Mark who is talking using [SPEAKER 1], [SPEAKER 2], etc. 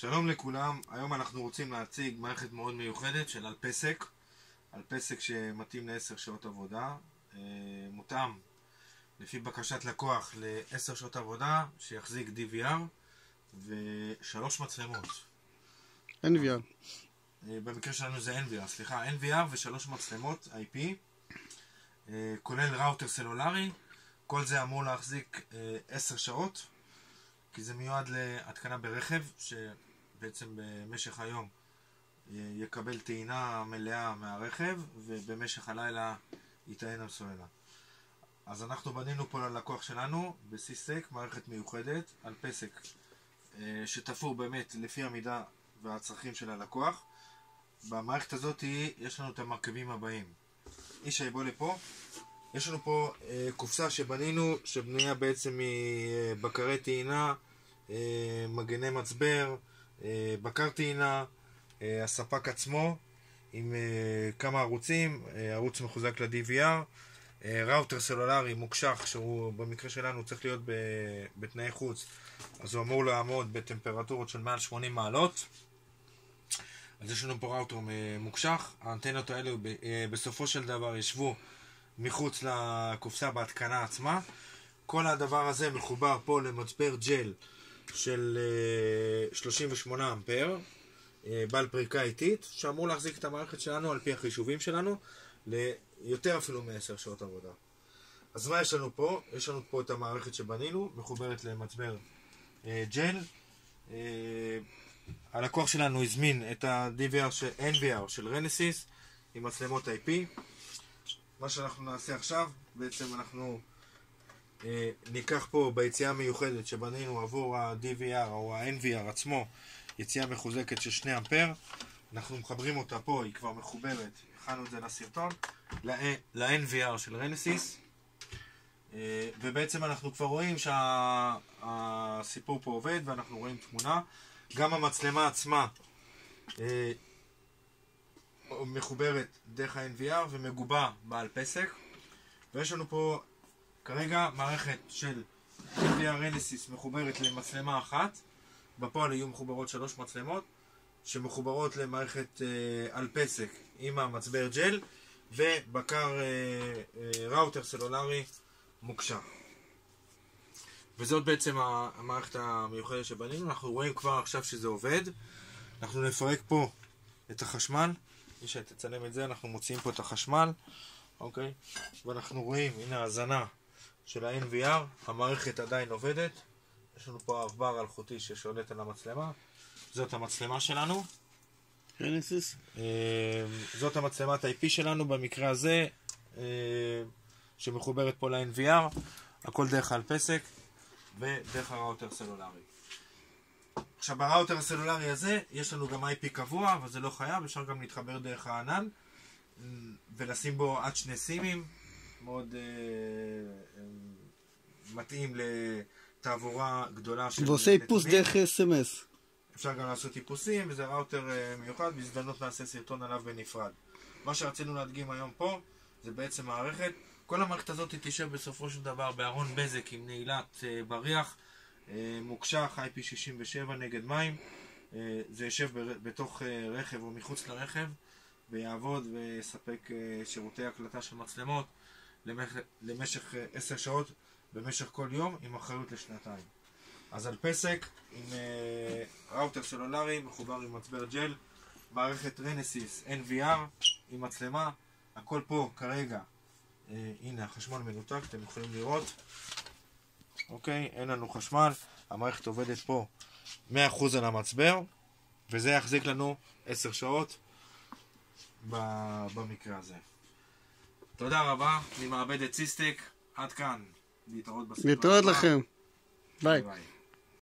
[SPEAKER 1] שלום לכולם, היום אנחנו רוצים להציג מערכת מאוד מיוחדת של אלפסק. אלפסק שמתאים ל10 שעות עבודה, מותאם לפי בקשת לקוח ל10 שעות עבודה, שיחזיק DVR ו3 מצלמות.
[SPEAKER 2] NVR.
[SPEAKER 1] במקרה שלנו זה NVR, סליחה, NVR ו3 מצלמות IP, כולל ראוטר סלולרי. כל זה אמור להחזיק 10 שעות, כי זה מיועד להתקנה ברכב שבעצם במשך היום יקבל טעינה מלאה מהרכב ובמשך הלילה יטען על סוללה. אז אנחנו בנינו פה ללקוח שלנו בסיסק מערכת מיוחדת, אלפסק, שתפור באמת לפי המידה והצרכים של הלקוח. במערכת הזאת יש לנו את המרכיבים הבאים. ישי, בוא לפה. יש לנו פה קופסה שבנינו, שבנויה בעצם מבקרי טעינה, מגני מצבר, בקר טעינה, הספק עצמו עם כמה ערוצים, ערוץ מחוזק ל-DVR, ראוטר סלולרי מוקשח, שהוא במקרה שלנו צריך להיות בתנאי חוץ, אז הוא אמור לעמוד בטמפרטורות של מעל 80 מעלות. אז יש לנו פה ראוטר מוקשח. האנטנות האלו בסופו של דבר ישבו מחוץ לקופסה בהתקנה עצמה. כל הדבר הזה מחובר פה למצבר ג'ל של 38 אמפר, בעל פריקה איטית, שאמור להחזיק את המערכת שלנו על פי החישובים שלנו ליותר אפילו מ10 שעות עבודה. אז מה יש לנו פה? יש לנו פה את המערכת שבנינו, מחוברת למצבר ג'ל. הלקוח שלנו הזמין את ה-DVR של NVR של רנסיס עם מצלמות IP. מה שאנחנו נעשה עכשיו, בעצם אנחנו ניקח פה ביציאה מיוחדת שבנינו עבור ה-DVR או ה-NVR עצמו, יציאה מחוזקת של 2 אמפר. אנחנו מחברים אותה פה, היא כבר מחוברת, הכנו את זה לסרטון, ל-NVR של רנסיס. ובעצם אנחנו כבר רואים שהסיפור פה עובד ואנחנו רואים תמונה. גם המצלמה עצמה מחוברת דרך ה-NVR ומגובה באלפסק. ויש לנו פה כרגע מערכת של NVR רנסיס מחוברת למצלמה אחת. בפועל יהיו מחוברות 3 מצלמות שמחוברות למערכת אלפסק עם המצבר ג'ל ובקר ראוטר סלולרי מוקשח. וזאת בעצם המערכת המיוחדת שבנינו. אנחנו רואים כבר עכשיו שזה עובד. אנחנו נפרק פה את החשמל. מי שתצלם את זה, אנחנו מוציאים פה את החשמל, אוקיי? ואנחנו רואים, הנה ההזנה של ה-NVR, המערכת עדיין עובדת. יש לנו פה עכבר אלחוטי ששולט על המצלמה. זאת המצלמה שלנו.
[SPEAKER 2] רנסיס.
[SPEAKER 1] זאת המצלמת IP שלנו במקרה הזה, שמחוברת פה ל-NVR. הכל דרך האלפסק ודרך הראוטר סלולרי. עכשיו בראוטר הסלולרי הזה יש לנו גם IP קבוע, אבל זה לא חייב, אפשר גם להתחבר דרך הענן ולשים בו עד 2 סימים, מאוד מתאים לתעבורה גדולה של
[SPEAKER 2] ועושה איפוס דרך SMS.
[SPEAKER 1] אפשר גם לעשות איפוסים, וזה ראוטר מיוחד, בהזדמנות נעשה סרטון עליו בנפרד. מה שרצינו להדגים היום פה זה בעצם מערכת. כל המערכת הזאת תישב בסופו של דבר בארון בזק עם נעילת בריח מוקשח IP67 נגד מים. זה יושב בתוך רכב או מחוץ לרכב ויעבוד ויספק שירותי הקלטה של מצלמות למשך 10 שעות במשך כל יום עם אחריות לשנתיים. אז אלפסק עם ראוטר סלולרי מחובר עם מצבר ג'ל, מערכת רנסיס NVR עם מצלמה. הכל פה כרגע, הנה החשמל מנותק, אתם יכולים לראות. אוקיי, אין לנו חשמל, המערכת עובדת פה 100% על המצבר, וזה יחזיק לנו 10 שעות במקרה הזה. תודה רבה, אני מעבד את סיסטק, עד כאן, להתראות בסרטון.
[SPEAKER 2] להתראות לכם, ביי.
[SPEAKER 1] ביי.